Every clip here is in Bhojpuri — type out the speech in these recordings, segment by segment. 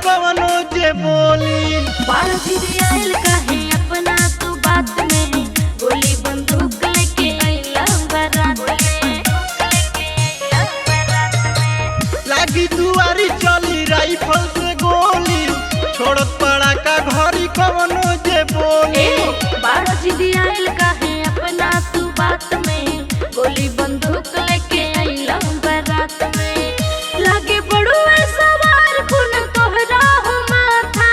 कवनो जे बोली। बाल आयल काहे अपना तू बात में, गोली बंदूक लेके आइला बारात में। लागी दुआरी चली राइफल से गोली, छोड़त पड़ा का घरी कवनो जे बोली। बाल आयल काहे अपना तू बात में, गोली बंदूक लेके आइला बारात में। लागे बड़ू सवार खून तोहरा हो माथा,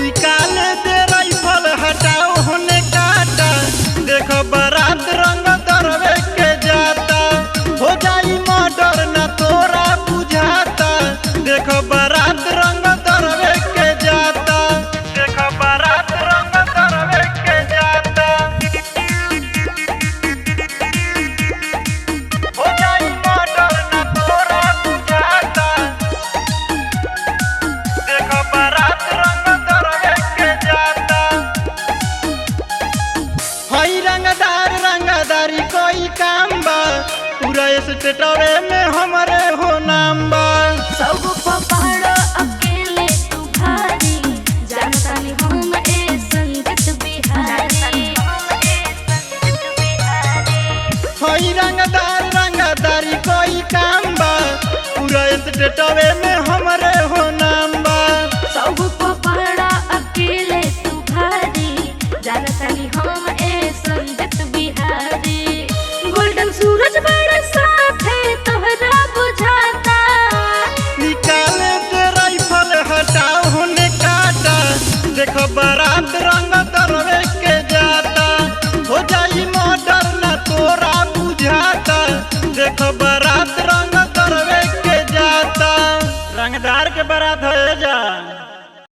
निकाले दे राइफल हटाओ होने काटा, देखो बारात रंग दरवे के जाता, हो जाई मर्डर ना तोरा बुझाता। देखो बारात रंग दरवे के जाता, देखो बारात रंग दरवे के जाता, हो जाई मर्डर ना तोरा बुझाता। देखो बारात रंग दरवे के जाता। हई रंगदार रंगदारी कोई काम बा, पूरा स्टेटवे में हमारे हो नाम बा। सब पहाड़ अकेले तू भारी, जानता नहीं हम ए संगत बिहारी। हई रंगदार रंगदारी कोई काम बा, पूरा स्टेटवे में हमारे हो नाम बा। सब पहाड़ अकेले तू भारी, जानता नहीं हम ए संगत बिहारी। गोल्डन सूरज बड़ा साथे तोहरा बुझाता, निकाले दे राइफल हटाओ होने काटा, देखो बारात रंग दरवे के